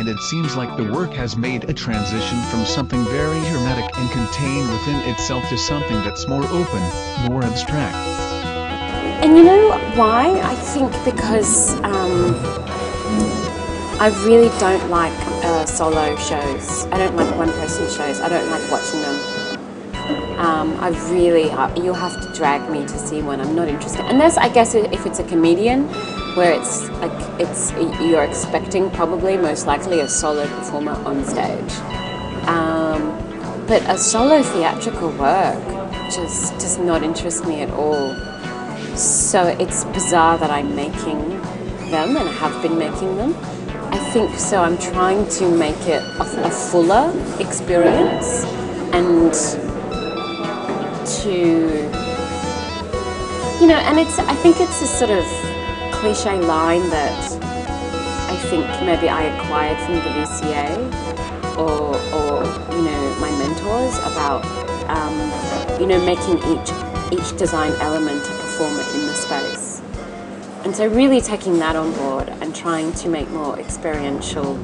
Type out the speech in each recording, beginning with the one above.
and it seems like the work has made a transition from something very hermetic and contained within itself to something that's more open, more abstract. And you know why? I think because I really don't like solo shows. I don't like one-person shows. I don't like watching them. You'll have to drag me to see one. I'm not interested. Unless, I guess, if it's a comedian, where you're expecting probably, most likely, a solo performer on stage. But a solo theatrical work just does not interest me at all. So it's bizarre that I'm making them and have been making them. I think so. I'm trying to make it a fuller experience and I think it's a sort of cliche line that I think maybe I acquired from the VCA or my mentors about making each design element a performer in the space. And so really taking that on board and trying to make more experiential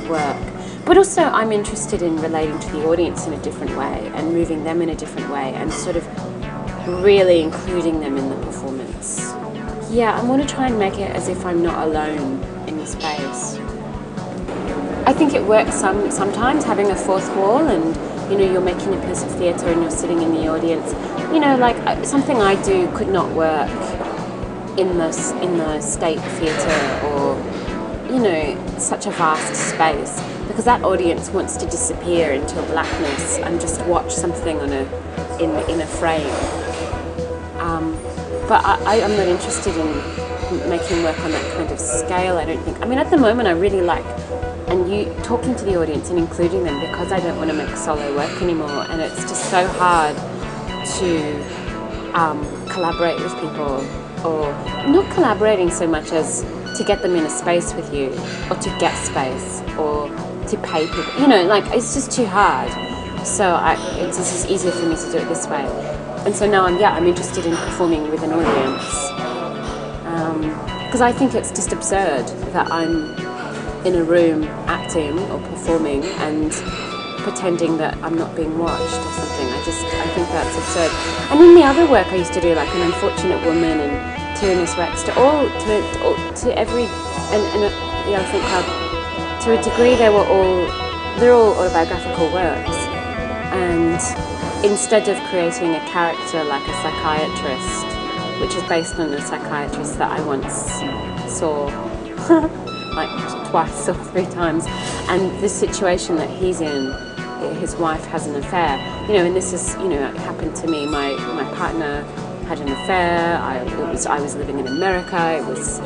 work. But also I'm interested in relating to the audience in a different way and moving them in a different way and sort of really including them in the performance. Yeah, I want to try and make it as if I'm not alone in the space. I think it works sometimes having a fourth wall and you're making a piece of theatre and you're sitting in the audience. Something I do could not work in the state theatre or such a vast space, because that audience wants to disappear into a blackness and just watch something in a frame. But I'm not interested in making work on that kind of scale, I don't think. I mean, at the moment I really like talking to the audience and including them, because I don't want to make solo work anymore, and it's just so hard to collaborate with people, or not collaborating so much as to get them in a space with you, or to get space, or to pay people. It's just too hard. So it's just easier for me to do it this way. And so now I'm interested in performing with an audience, because I think it's just absurd that I'm in a room acting or performing and pretending that I'm not being watched or something. I think that's absurd. And in the other work I used to do, like An Unfortunate Woman and Tyrannous Rex, to every the Elephant Club, to a degree they're all autobiographical works. And instead of creating a character like a psychiatrist, which is based on a psychiatrist that I once saw like twice or 3 times, and the situation that he's in, his wife has an affair, and this is, it happened to me. My partner had an affair. I was living in America. It was,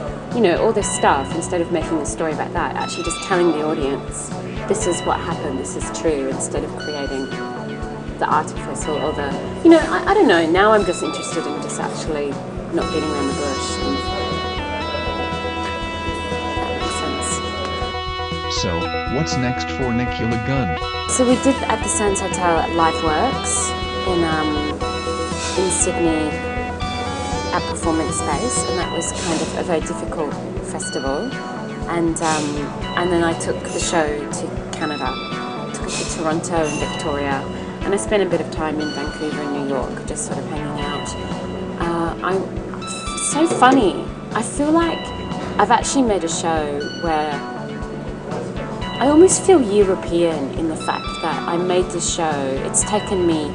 all this stuff. Instead of making a story about that, actually just telling the audience, this is what happened. This is true. Instead of creating the artifice or the, I don't know. Now I'm just interested in just actually not beating around the bush. And that makes sense. So, what's next for Nicola Gunn? So we did at the Sands Hotel at Liveworks in Sydney at Performance Space, and that was kind of a very difficult festival. And then I took the show to Canada, took it to Toronto and Victoria, and I spent a bit of time in Vancouver and New York, just sort of hanging out. I'm so funny. I feel like I've actually made a show where I almost feel European in the fact that I made this show. It's taken me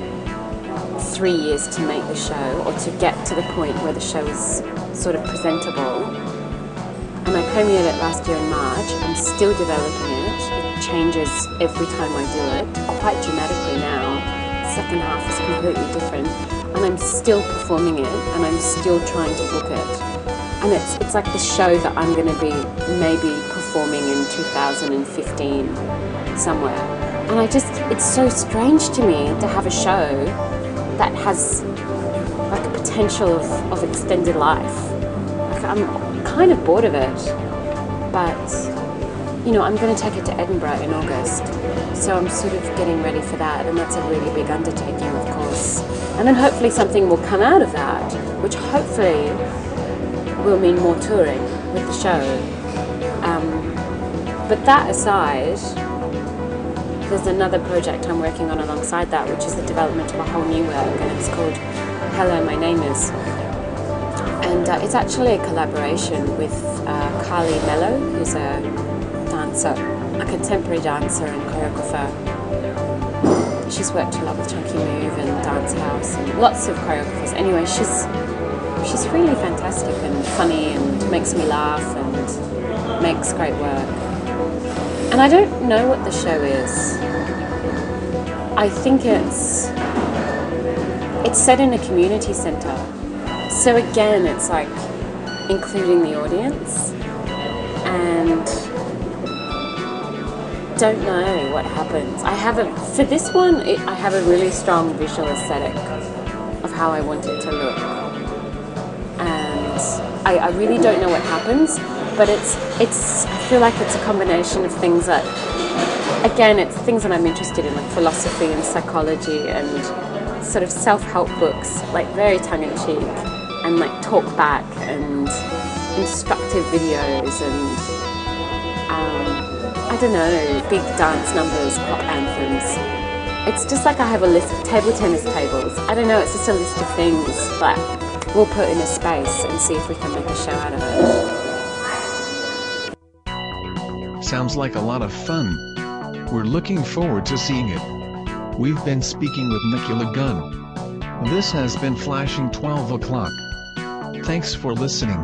3 years to make the show, or to get to the point where the show is sort of presentable. And I premiered it last year in March. I'm still developing it. It changes every time I do it, quite dramatically now. The second half is completely different. And I'm still performing it, and I'm still trying to book it. And it's like the show that I'm going to be maybe performing in 2015 somewhere. And it's so strange to me to have a show that has like a potential of extended life. Like, I'm kind of bored of it, but I'm going to take it to Edinburgh in August, so I'm sort of getting ready for that, and that's a really big undertaking, of course. And then hopefully something will come out of that, which hopefully will mean more touring with the show. But that aside, there's another project I'm working on alongside that, which is the development of a whole new work, and it's called Hello, My Name Is. And it's actually a collaboration with Carly Mello, who's a dancer, a contemporary dancer and choreographer. She's worked a lot with Chunky Move and Dance House and lots of choreographers. Anyway, she's really fantastic and funny and makes me laugh and makes great work. And I don't know what the show is. I think it's set in a community centre. So again, it's like including the audience, and don't know what happens. For this one, I have a really strong visual aesthetic of how I want it to look, and I really don't know what happens, but I feel like it's a combination of things that, again, it's things that I'm interested in, like philosophy and psychology and sort of self-help books, like very tongue-in-cheek, and like talk back and instructive videos and I don't know, big dance numbers, pop anthems. It's just like I have a list of table tennis tables. I don't know, it's just a list of things that we'll put in a space and see if we can make a show out of it. Sounds like a lot of fun. We're looking forward to seeing it. We've been speaking with Nicola Gunn. This has been Flashing 12 o'clock. Thanks for listening.